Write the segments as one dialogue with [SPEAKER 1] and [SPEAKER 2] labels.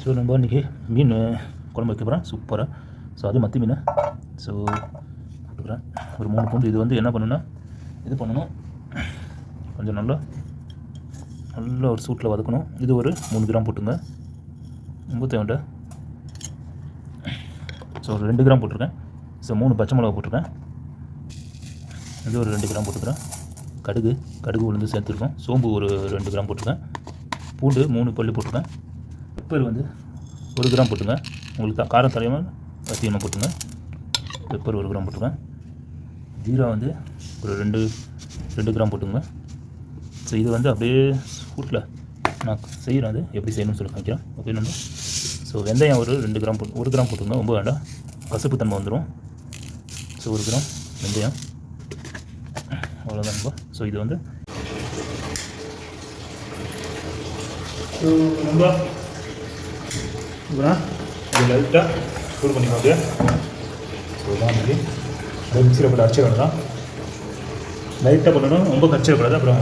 [SPEAKER 1] So நம்ம இன்றைக்கி மீன் குழம்பு வைக்க போகிறேன் சூப்பராக. ஸோ அது மத்தி மீன். ஸோ போட்டுக்கிறேன் ஒரு 3 பூண்டு. இது வந்து என்ன பண்ணணுன்னா இது பண்ணணும், கொஞ்சம் நல்லா ஒரு சூட்டில் வதக்கணும். இது ஒரு 3 கிராம் போட்டுங்க, ரொம்ப தேவைண்ட. ஸோ ஒரு 2 கிராம் போட்டிருக்கேன். ஸோ 3 பச்சை மிளகா போட்டிருக்கேன். இது ஒரு 2 கிராம் போட்டுக்கிறேன். கடுகு உளுந்து சேர்த்துருக்கோம். சோம்பு ஒரு 2 கிராம் போட்டிருக்கேன். பூண்டு 3 பல்லு போட்டிருக்கேன். பெப்பர் வந்து 1 கிராம் போட்டுங்க, உங்களுக்கு காரம் தலையாமல் அதிகமாக போட்டுங்க. பெப்பர் 1 கிராம் போட்டுருக்கேன். ஜீரா வந்து ஒரு 2 கிராம் போட்டுங்க. ஸோ இது வந்து அப்படியே சூட்டில் நான் செய்கிறேன், அது எப்படி செய்யணும்னு சொல்லி காமிக்கிறேன். ஓகே நம்ம. ஸோ வெந்தயம் ஒரு 2 கிராம் 1 கிராம் போட்டுங்க, ரொம்ப வேண்டாம், கசப்பு தன்மை வந்துடும். ஸோ 1 கிராம் வெந்தயம், அவ்வளோதான். ஸோ இது வந்து நம்ம இது லைட்டாக சூடு பண்ணிக்கலாம் அப்படியே. ஸோ இதான் வந்து அதை மிக்சியில் போட்டு அரைச்சி வேண்டாம், லைட்டாக பண்ணணும், ரொம்ப கரைச்சிடக்கூடாது, அப்புறம்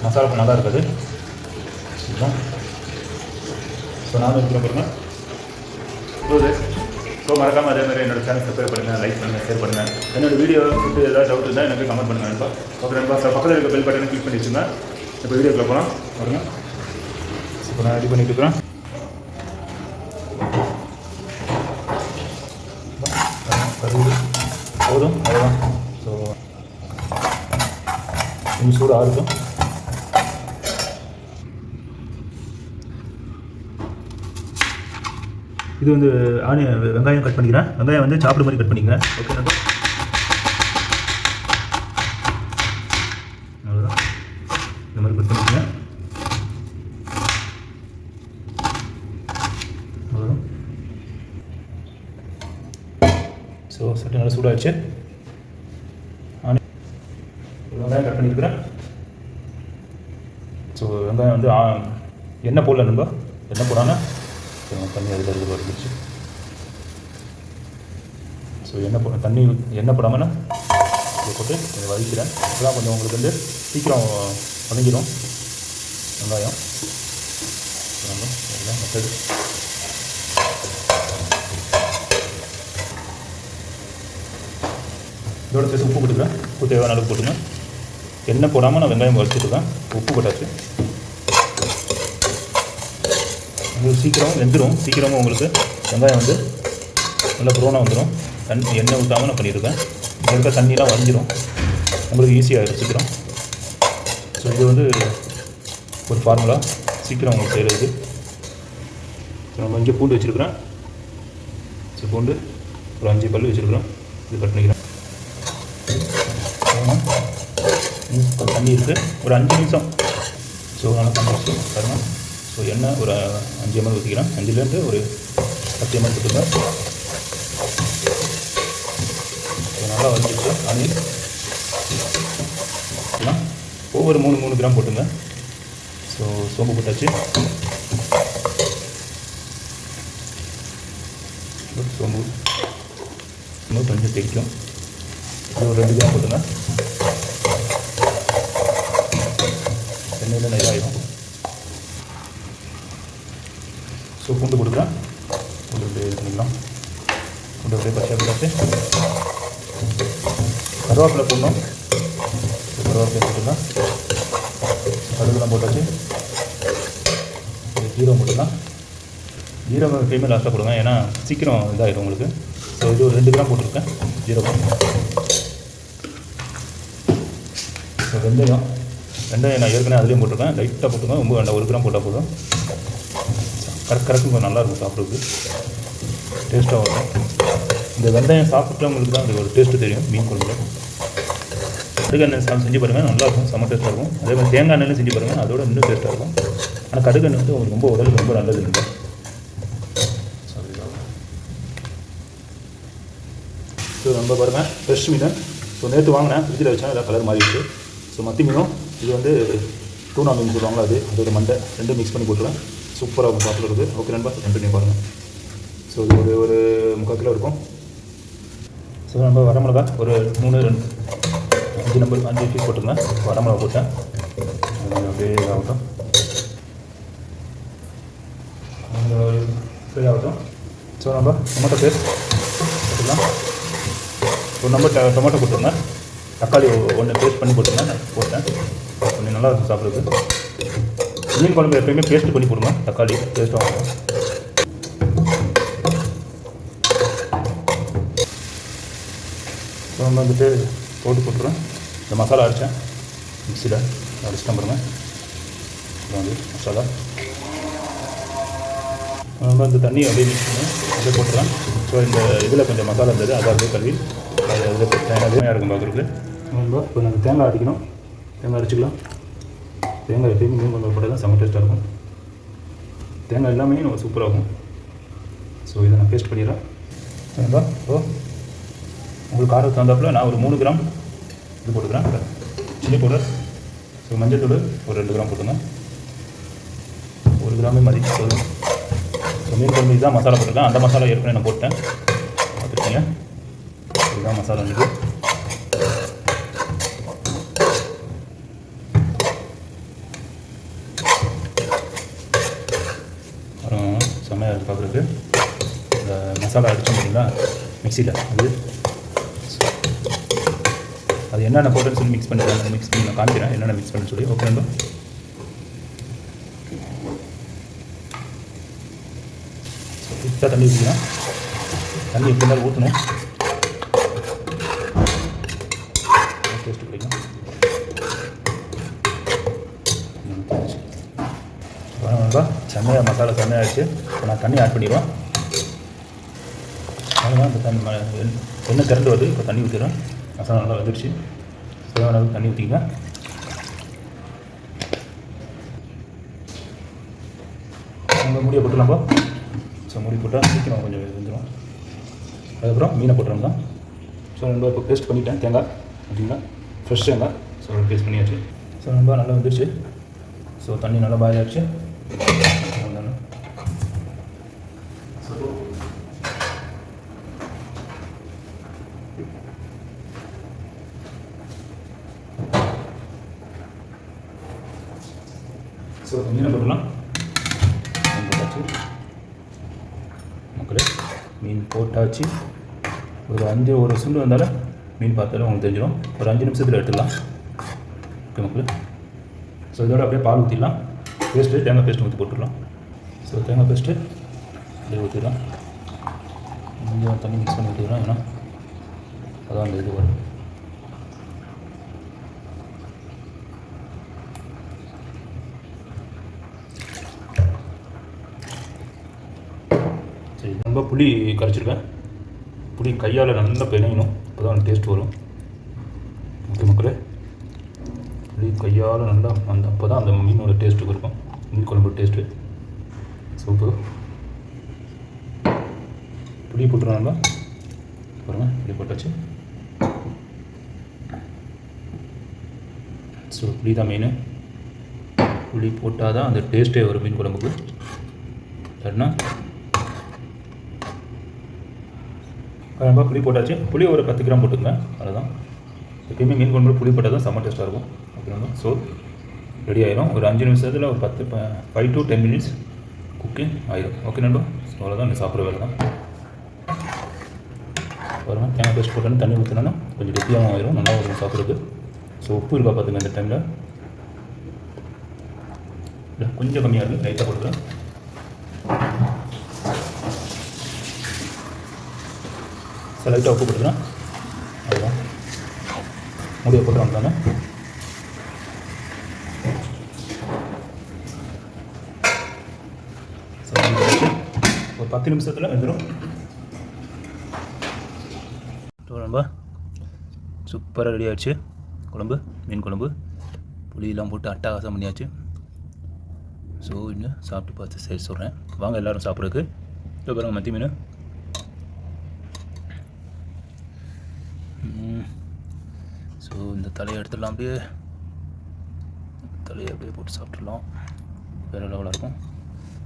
[SPEAKER 1] மசாலா நல்லா இருக்காது. இதுதான். ஸோ நானும் இருக்கிற பாருங்க. ஸோ மறக்காமல் அதே மாதிரி என்னோடய சேனல் சப்ஸ்கிரைப் பண்ணுங்கள், லைக் பண்ணுங்கள், ஷேர் பண்ணுங்கள். என்னோடய வீடியோ வந்து ஏதாவது டவுட் இருந்தால் எனக்கு கமெண்ட் பண்ணுங்கள் நண்பா. ஓகே நண்பா. ஸோ பக்கத்தில் இருக்க பெல் பட்டனை கிளிக் பண்ணி வச்சுங்க. இப்போ வீடியோக்குள்ள போகலாம் பாருங்க. இப்போ நான் ரெடி பண்ணிட்டு இருக்கிறேன். போதும், அவ்வளோதான். ஸோ கொஞ்சம் சூடு ஆறுக்கும். இது வந்து வெங்காயம் கட் பண்ணிக்கிறேன். வெங்காயம் வந்து சாப்பிட மாதிரி கட் பண்ணிக்கிறேன். ஓகே நண்பா. அவ்வளோதான், இந்த மாதிரி கட் பண்ணிக்கிறேன். அவ்வளோதான். ஸோ சட்டு நல்லா சூடாகிடுச்சு. வெங்காயம் கட் பண்ணியிருக்கிறேன். ஸோ வெங்காயம் வந்து எண்ணெய் போடல நண்பா, எண்ணெய் போடாமல் தண்ணி அதில் இருந்து வந்துச்சு. ஸோ எண்ணெய் போடாமல் இதை போட்டு கொஞ்சம் வதக்கிறேன். இப்போதான் கொஞ்சம் உங்களுக்கு வந்து சீக்கிரம் வதங்கிடும் வெங்காயம். மெத்தடு. இதோட சேர்த்து உப்பு போட்டுக்கிறேன். உப்பு தேவையான அளவு போட்டுங்க. எண்ணெய் போடாமல் நான் வெங்காயம் வச்சுட்டுருக்கேன். உப்பு போட்டாச்சு. உங்களுக்கு சீக்கிரம் வெந்துடும். சீக்கிரமாக உங்களுக்கு வெங்காயம் வந்து நல்லா ப்ரௌனாக வந்துடும். எண்ணெய் ஊற்றாமல் நான் பண்ணியிருக்கேன். இருக்க தண்ணியெலாம் வரைஞ்சிடும், உங்களுக்கு ஈஸியாகிடும் சீக்கிரம். ஸோ இது வந்து ஒரு ஃபார்முலா, சீக்கிரம் உங்களுக்கு செய்கிறது. ஸோ நம்ம இங்கே பூண்டு வச்சுருக்கிறேன். ஸோ பூண்டு ஒரு 5 பல்லு வச்சுருக்குறோம். இது கட் பண்ணிக்கிறேன். தண்ணி இருக்குது, ஒரு 5 நிமிஷம். ஸோ நல்லா தண்ணி பாருங்கள். ஸோ எண்ணெய் ஒரு 5 ml ஊற்றிக்கிறேன். 5லேருந்து ஒரு 10 ml ஊற்றுக்கிறேன். ஸோ நல்லா வதக்கிட்டு ஆனியன் ஒவ்வொரு 3 கிராம் போட்டுங்க. ஸோ சோம்பு போட்டாச்சு. சோம்பு இன்னும் கொஞ்சம் தெரிக்கும். ஒரு 2 கிராம் போட்டுங்க. எண்ணெயில் நெய்யாயிடும். ஸோ பூண்டு கொடுக்குறேன். பூண்டு அப்படியே இது பண்ணிக்கலாம். பூண்டு அப்படியே பச்சையாக போட்டாச்சு. கருவேப்பிலை போடணும். கருவேப்பிலை போட்டுக்கலாம். கடுகுலாம் போட்டாச்சு. ஜீரகம் போட்டுக்கலாம். ஜீரகம் எப்பயுமே லாஸ்ட்டாக போடுங்க, ஏன்னா சீக்கிரம் இதாகிடும் உங்களுக்கு. ஸோ இது ஒரு 2 கிராம் போட்டிருக்கேன் ஜீரகம். ஸோ வெந்தயம் நான் ஏற்கனவே அதுலேயும் போட்டிருக்கேன். லைட்டாக போட்டுங்க, ரொம்ப வேண்டாம், 1 கிராம் போட்டால் போதும். கரெக்டும் கொஞ்சம் நல்லாயிருக்கும் சாப்பிட்றதுக்கு, டேஸ்ட்டாக இருக்கும். இந்த வெந்தயம் சாப்பிட்டவங்களுக்கு தான் அது ஒரு டேஸ்ட்டு தெரியும் மீன் குழம்புல. கடுகு எண்ணெய் செஞ்சு பாருங்கள், நல்லாயிருக்கும், செம்ம டேஸ்ட்டாக இருக்கும். அதே மாதிரி தேங்காய் எண்ணெயும் செஞ்சு பாருங்கள், அதோட இன்னும் டேஸ்ட்டாக இருக்கும். ஆனால் கடுகு எண்ணெய் வந்து உங்களுக்கு ரொம்ப உடலுக்கு ரொம்ப நல்லது இல்லை. ஸோ ரொம்ப பாருங்கள் ஃப்ரெஷ் மீன். ஸோ நேற்று வாங்கினேன், ஃப்ரிட்ஜில் வச்சேன், எல்லாம் கலர் மாறிடுச்சு. ஸோ மத்தி மீனும் இது வந்து டூனா மீன் சொல்லுவாங்களா, அதோட மண்டை 2 மிக்ஸ் பண்ணி போட்டுருவேன். சூப்பராக இருக்கும் சாப்பிட்றது. ஓகே நண்பா, கண்டினியூ பாருங்கள். ஸோ இது ஒரு 3/4 கிலோ இருக்கும். ஸோ நம்ம வரமிளகா ஒரு 5 பீஸ் போட்டுருங்க. வரமிளகா போட்டேன், அப்படியே இதாகட்டும். ஃப்ரை ஆகட்டும். ஸோ நம்ம டொமேட்டோ பேஸ்ட் போட்டுக்கலாம். ஒரு நம்பர் டொமேட்டோ போட்டுருங்க. தக்காளி ஒன்று பேஸ்ட் பண்ணி போட்டுருங்க. நான் போட்டேன், கொஞ்சம் நல்லா இருக்கும் சாப்பிட்றது. மீன் குழம்பு எப்போயுமே பேஸ்ட் பண்ணி போடுங்க, தக்காளி பேஸ்ட்டாக ஆகும். ஸோ நம்ம வந்துட்டு போட்டுருவேன். இந்த மசாலா அரைச்சேன் மிக்சியில் அரைச்சிட்டேன் பாருங்கள். அப்புறம் வந்து மசாலா நம்ம இந்த தண்ணி அப்படியே மிக்ஸ் பண்ணி அப்படியே போட்டுருவேன். ஸோ இந்த இதில் கொஞ்சம் மசாலா இருந்தது, அதை அப்படியே கழுவி அதில் போட்டேன். அதுவுமே இருக்கும் பார்க்குறதுக்கு. நம்ம கொஞ்சம் அந்த தேங்காய் அடிக்கணும், தேங்காய் அரைச்சிக்கலாம். தேங்காய் எப்பயுமே மீன் குழம்பு போட்டால் தான் செம்ம டேஸ்ட்டாக இருக்கும். தேங்காய் எல்லாமே சூப்பராக இருக்கும். ஸோ இதை நான் பேஸ்ட் பண்ணிடுறேன். சரிங்களா? ஓ உங்களுக்கு காரத்துக்கு தகுந்தாப்பில் நான் ஒரு 3 கிராம் இது போட்டுக்கிறேன், சில்லி பவுடர். ஸோ மஞ்சள் தூள் ஒரு 2 கிராம் போட்டுங்க. 1 கிராமே மதி போதும். ஸோ மீன் குழம்பு இதுதான் மசாலா போட்டிருக்கேன். அந்த மசாலா ஏற்கனவே நான் போட்டேன், பார்த்துருக்கீங்க. இதுதான் மசாலா இன்றைக்கி. அப்புறம் செம்மையாக பார்க்குறதுக்கு இந்த மசாலா அடித்தோம் பார்த்தீங்களா மிக்சியில், அது என்னென்ன போட்டுன்னு சொல்லி மிக்ஸ் பண்ணி நான் காமிக்கிறேன் என்னென்ன மிக்ஸ் பண்ணி சொல்லி. ஓகே நண்பா. ஃபிட்டாக தண்ணி ஊற்றிக்கலாம். தண்ணி எப்படி இருந்தாலும் ஊற்றணும், டேஸ்ட்டு பிடிக்கும். நண்பா செம்மையாக மசாலா செம்மையாகிடுச்சு. இப்போ நான் தண்ணி ஆட் பண்ணிடுவேன். அவ்வளோதான். இப்போ தண்ணி எண்ணெய் திறந்து வருது. இப்போ தண்ணி ஊற்றிடுறேன். மசாலா நல்லா வந்துடுச்சு. தேவையான அளவுக்கு தண்ணி ஊற்றிங்க. நம்ம மூடியை போட்டுடலாம்பா. ஸோ மூடி போட்டால் சீக்கிரம் கொஞ்சம் வெந்துடும். அதுக்கப்புறம் மீனை போட்டுறோம் தான். ஸோ நம்ம இப்போ பேஸ்ட் பண்ணிட்டேன் தேங்காய் அப்படிங்களா, ஃப்ரெஷ் தேங்காய். ஸோ பேஸ்ட் பண்ணியாச்சு. ஸோ ரொம்ப நல்லா வந்துடுச்சு. ஸோ தண்ணி நல்லா பாயில் ஆகிடுச்சு. ஸோ மீனை போட்டுடலாம். மீன் போட்டாச்சு மக்களே, மீன் போட்டாச்சு. ஒரு சுண்டு வந்தாலும் மீன் பார்த்தாலும் உங்களுக்கு தெரிஞ்சிடும். ஒரு 5 நிமிஷத்தில் எடுத்துடலாம். ஓகே மக்களே. ஸோ இதோட அப்படியே பால் ஊற்றிடலாம். பேஸ்ட்டு தேங்காய் பேஸ்ட்டு ஊற்றி போட்டுடலாம். ஸோ தேங்காய் பேஸ்ட்டு அப்படியே ஊற்றிடலாம். கொஞ்சம் தண்ணி மிக்ஸ் பண்ணி ஊற்றிடலாம். ஏன்னா அதான் அந்த இது வரும். சரி, ரொம்ப புளி கரைச்சிருக்கேன். புளி கையால் நல்லா பிணையணும், அப்போ தான் டேஸ்ட் வரும். ஓகே மக்களே, புளி கையால் நல்லா அப்போ தான் அந்த மீனோட டேஸ்ட்டு இருக்கும், மீன் குழம்பு டேஸ்ட்டு. சூப்பு புளி போட்டுருவாங்க பாருங்கள். புளி போட்டாச்சு. ஸோ புளி தான் மெயின். புளி போட்டால் தான் அந்த டேஸ்ட்டே வரும் மீன் குழம்புக்கு. சரிண்ணா, ரொம்ப புளி போட்டாச்சு. புளி ஒரு 10 கிராம் போட்டுக்கங்க, அதுதான். எப்பயுமே மீன் குழம்பு புளி போட்டால் தான் செம்ம டேஸ்ட்டாக இருக்கும். ஓகேங்களா? ஸோ ரெடி ஆயிரும். ஒரு 5 நிமிஷத்தில் ஒரு 5 to 10 மினிட்ஸ் குக்கிங் ஆயிடும். ஓகே நண்பா. ஸோ அவ்வளோதான், நீ சாப்பிட்ற வேலை தான். பாருங்கள், தேங்காய் பேஸ்ட் போட்டோன்னு தண்ணி ஊற்றினோன்னா கொஞ்சம் கெட்டியாகவும் ஆயிரும், நல்லா வரும் சாப்பிட்றதுக்கு. ஸோ உப்பு இருக்கா பார்த்துங்க இந்த டைமில். இல்லை கொஞ்சம் கம்மியாக இருக்குது, லைட்டாக கொடுக்குறேன். ஸோ லைட்டாக உப்பு கொடுக்குறேன். அதுதான் முடிவை போட்டு வந்தானே. ஸோ ஒரு 10 நிமிஷத்தில் வெந்துடும். ரொம்ப சூப்பராக ரெடி ஆகிடுச்சு குழம்பு, மீன் குழம்பு. புளியெல்லாம் போட்டு அட்டகாசம் பண்ணியாச்சு. ஸோ இன்னும் சாப்பிட்டு பார்த்து சரி சொல்கிறேன். வாங்க எல்லோரும் சாப்பிட்றதுக்கு. இப்போ பாருங்கள் மத்தி மீன். ஸோ இந்த தலையை எடுத்துடலாம். அப்படியே தலையை அப்படியே போட்டு சாப்பிட்றலாம், வேறு லெவலாக இருக்கும்.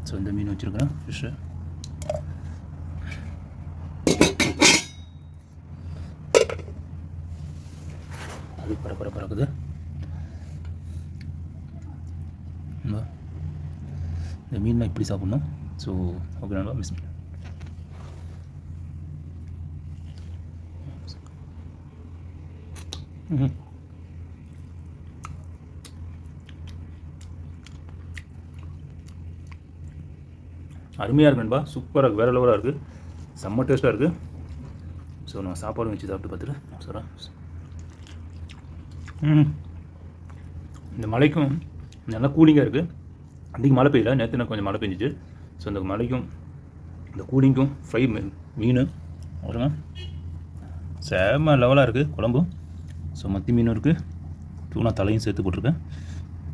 [SPEAKER 1] ஸோ இந்த மீன் வச்சுருக்கிறேன், ஃபிஷ்ஷு. அது பறக்குது. இந்த மீன் இப்படி சாப்பிட்ணும், ஸோ ஓகே நண்பா, மிஸ் அருமையாக இருக்கு நண்பா, சூப்பராக இருக்குது, வேறு லெவலாக இருக்குது, செம்ம டேஸ்ட்டாக இருக்குது. ஸோ நான் சாப்பாடு வச்சு சாப்பிட்டு பார்த்துட்டு சொல்கிறேன். இந்த மழைக்கும் நல்லா கூலிங்காக இருக்குது. அன்றைக்கி மழை பெய்யல, நேற்று நான் கொஞ்சம் மழை பெஞ்சிச்சு. ஸோ இந்த மழைக்கும் இந்த கூலிங்கும் ஃப்ரை மீன் வருங்க, செம்ம லெவலாக இருக்குது குழம்பும். ஸோ மத்தி மீனும் இருக்குது, தூணா தலையும் சேர்த்து போட்டிருக்கேன்,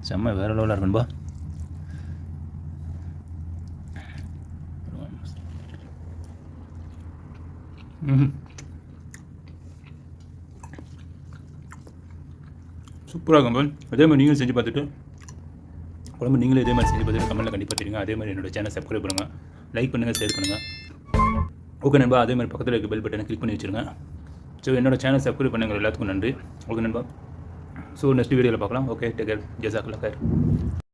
[SPEAKER 1] செம்ம வேறு லெவலாக இருக்குன்பா. சூப்பராக இருக்கும். அதே மாதிரி நீங்களும் செஞ்சு பார்த்துட்டு குழம்பு நீங்களே இதே மாதிரி செஞ்சு பார்த்துட்டு கமெண்ட்டில் கண்டிப்பாக தெரியுங்க. அதே மாதிரி என்னோடய சேனல் சப்ஸ்கிரைப் பண்ணுங்கள், லைக் பண்ணுங்கள், ஷேர் பண்ணுங்கள். ஓகே நண்பா, அதே மாதிரி பக்கத்தில் இருக்க பெல் பட்டனை கிளிக் பண்ணி வச்சுருங்க. ஸோ என்னோடய சேனல் சப்ஸ்கிரைப் பண்ணுங்கள் எல்லாத்துக்கும் நன்றி. ஓகே நண்பா, ஸோ நெக்ஸ்ட் வீடியோவில் பார்க்கலாம். Okay, take care, ஜஸாக்கல்லாஹ்.